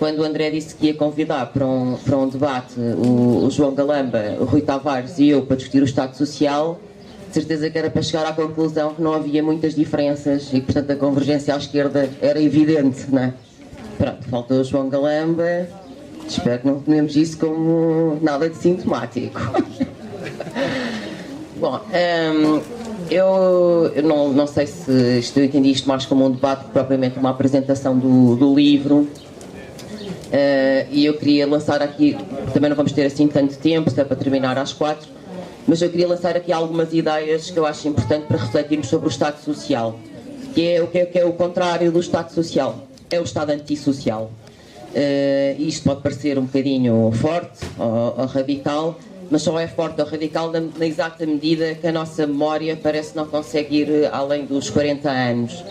quando o André disse que ia convidar para um debate o João Galamba, o Rui Tavares e eu para discutir o Estado Social, de certeza que era para chegar à conclusão que não havia muitas diferenças e que, portanto, a convergência à esquerda era evidente, não é? Pronto, faltou o João Galamba. Espero que não tomemos isso como nada de sintomático. Bom, eu não sei se eu entendi isto mais como um debate que propriamente uma apresentação do livro. E eu queria lançar aqui, também não vamos ter assim tanto tempo, se é para terminar às 4, mas eu queria lançar aqui algumas ideias que eu acho importante para refletirmos sobre o Estado Social, que é o contrário do Estado Social, é o Estado antissocial. Isto pode parecer um bocadinho forte ou radical, mas só é forte ou radical na exata medida que a nossa memória parece não consegue ir além dos 40 anos,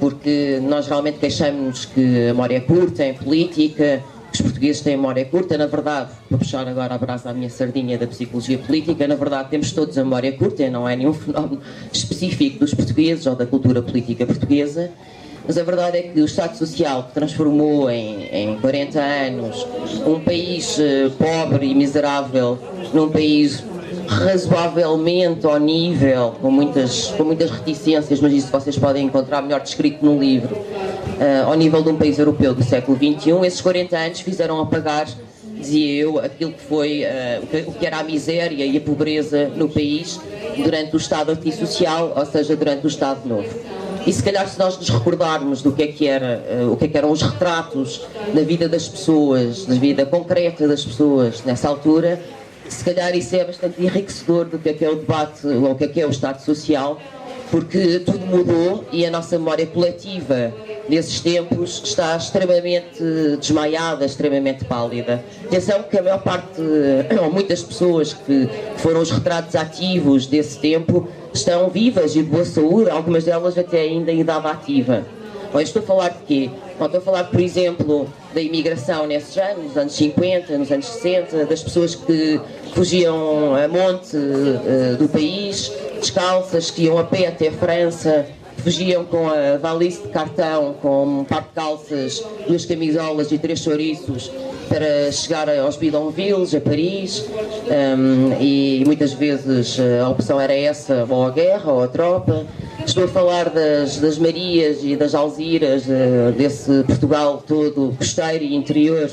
porque nós realmente queixamos que a memória é curta em política, que os portugueses têm memória curta. Na verdade, para puxar agora a brasa à minha sardinha da psicologia política, na verdade temos todos a memória curta, não é nenhum fenómeno específico dos portugueses ou da cultura política portuguesa. Mas a verdade é que o Estado Social, que transformou em 40 anos um país pobre e miserável num país razoavelmente ao nível, com muitas reticências, mas isso vocês podem encontrar melhor descrito no livro, ao nível de um país europeu do século XXI, esses 40 anos fizeram apagar, dizia eu, aquilo que foi o que era a miséria e a pobreza no país durante o Estado antissocial, ou seja, durante o Estado Novo. E se calhar, se nós nos recordarmos do que é que eram os retratos da vida das pessoas, da vida concreta das pessoas nessa altura, se calhar isso é bastante enriquecedor do que é o debate, ou o que é o Estado Social, porque tudo mudou e a nossa memória coletiva nesses tempos está extremamente desmaiada, extremamente pálida. Atenção que a maior parte, ou muitas pessoas que foram os retratos ativos desse tempo, estão vivas e de boa saúde, algumas delas até ainda em idade ativa. Bom, estou a falar de quê? Bom, estou a falar, por exemplo, da imigração nesses anos, nos anos 50, nos anos 60, das pessoas que fugiam a monte do país, descalças, que iam a pé até a França, fugiam com a valise de cartão, com um par de calças, 2 camisolas e 3 chouriços para chegar aos bidonvilles, a Paris, e muitas vezes a opção era essa, ou a guerra, ou a tropa. Estou a falar das Marias e das Alziras, desse Portugal todo costeiro e interior,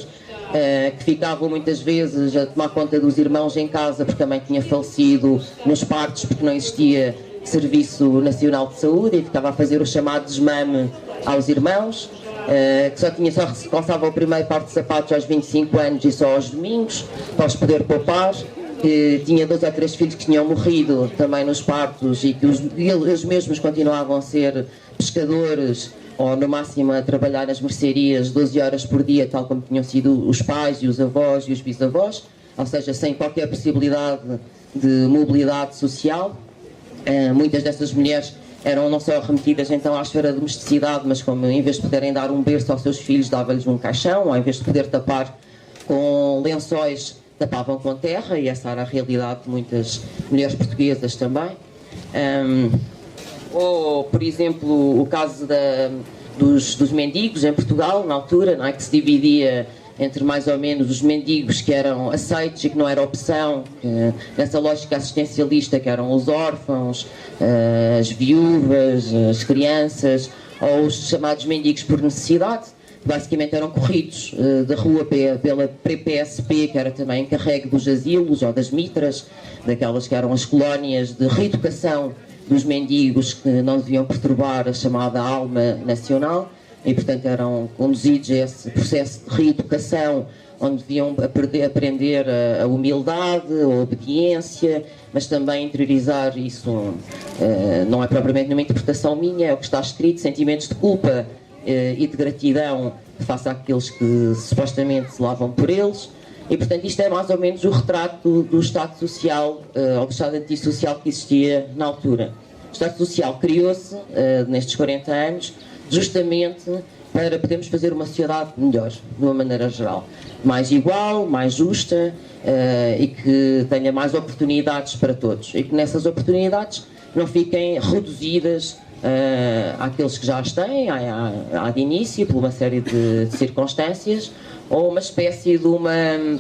que ficavam muitas vezes a tomar conta dos irmãos em casa porque a mãe tinha falecido nos partos porque não existia Serviço Nacional de Saúde e ficava a fazer o chamado desmame aos irmãos, que só calçava o primeiro par de sapatos aos 25 anos e só aos domingos, para os poder poupar, que tinha 2 ou 3 filhos que tinham morrido também nos partos e que eles mesmos continuavam a ser pescadores ou no máximo a trabalhar nas mercearias 12 horas por dia, tal como tinham sido os pais e os avós e os bisavós, ou seja, sem qualquer possibilidade de mobilidade social. Muitas dessas mulheres eram não só remetidas então à esfera da domesticidade, mas como em vez de poderem dar um berço aos seus filhos, dava-lhes um caixão, ou em vez de poder tapar com lençóis, tapavam com terra, e essa era a realidade de muitas mulheres portuguesas também. Ou, por exemplo, o caso dos mendigos em Portugal, na altura, não é, que se dividia entre mais ou menos os mendigos que eram aceitos e que não era opção, nessa lógica assistencialista, que eram os órfãos, as viúvas, as crianças, ou os chamados mendigos por necessidade, que basicamente eram corridos da rua pela PSP, que era também encarregue dos asilos ou das mitras, daquelas que eram as colónias de reeducação dos mendigos que não deviam perturbar a chamada alma nacional, e portanto eram conduzidos a esse processo de reeducação, onde deviam aprender a humildade, a obediência, mas também interiorizar isso, não é propriamente nenhuma interpretação minha, é o que está escrito, sentimentos de culpa e de gratidão face àqueles que supostamente se lavam por eles. E portanto isto é mais ou menos o retrato do Estado Social, ou do Estado antissocial que existia na altura. O Estado Social criou-se nestes 40 anos justamente para podermos fazer uma sociedade melhor, de uma maneira geral, mais igual, mais justa, e que tenha mais oportunidades para todos, e que nessas oportunidades não fiquem reduzidas àqueles que já as têm, há de início, por uma série de circunstâncias, ou uma espécie de uma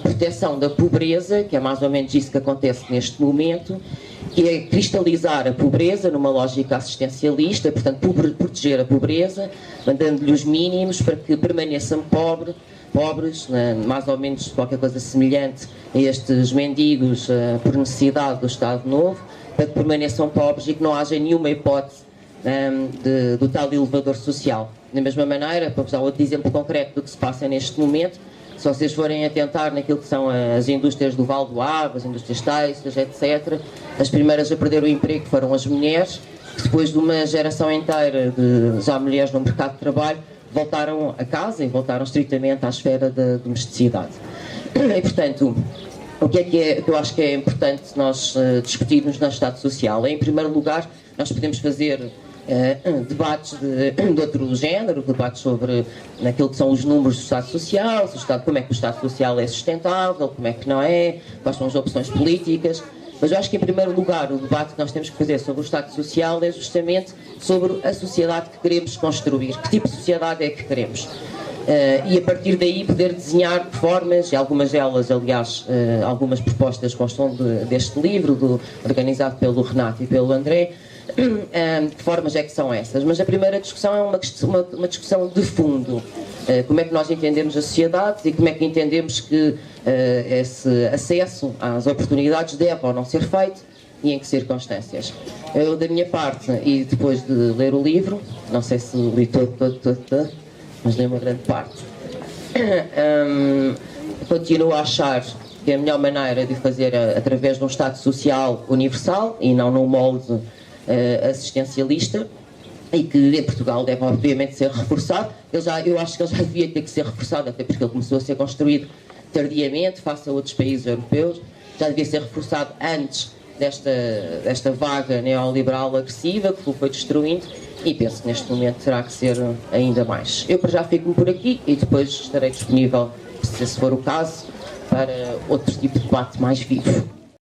proteção da pobreza, que é mais ou menos isso que acontece neste momento, que é cristalizar a pobreza numa lógica assistencialista, portanto proteger a pobreza, mandando-lhe os mínimos para que permaneçam pobres, mais ou menos qualquer coisa semelhante a estes mendigos por necessidade do Estado Novo, para que permaneçam pobres e que não haja nenhuma hipótese do tal elevador social. Da mesma maneira, para vos dar outro exemplo concreto do que se passa neste momento, se vocês forem atentar naquilo que são as indústrias do Val do Ave, as indústrias têxteis, etc., as primeiras a perder o emprego foram as mulheres, que depois de uma geração inteira de já mulheres no mercado de trabalho, voltaram a casa e voltaram estritamente à esfera da domesticidade. E, portanto, o que eu acho que é importante nós discutirmos no Estado Social? Em primeiro lugar, nós podemos fazer debates de outro género, debates sobre aquilo que são os números do Estado Social, como é que o Estado Social é sustentável, como é que não é, quais são as opções políticas. Mas eu acho que, em primeiro lugar, o debate que nós temos que fazer sobre o Estado Social é justamente sobre a sociedade que queremos construir, que tipo de sociedade é que queremos. E a partir daí poder desenhar formas, e algumas delas, aliás, algumas propostas constam deste livro, organizado pelo Renato e pelo André. Que formas é que são essas? Mas a primeira discussão é uma discussão de fundo. Como é que nós entendemos a sociedade e como é que entendemos que esse acesso às oportunidades deve ou não ser feito e em que circunstâncias. Eu, da minha parte, e depois de ler o livro, não sei se li todo, mas li uma grande parte, continuo a achar que a melhor maneira de fazer através de um Estado Social universal e não num molde assistencialista, e que em Portugal deve obviamente ser reforçado. Eu acho que ele já devia ter que ser reforçado, até porque ele começou a ser construído tardiamente face a outros países europeus, já devia ser reforçado antes desta vaga neoliberal agressiva que foi destruindo, e penso que neste momento terá que ser ainda mais. Eu para já fico por aqui e depois estarei disponível, se for o caso, para outro tipo de debate mais vivo.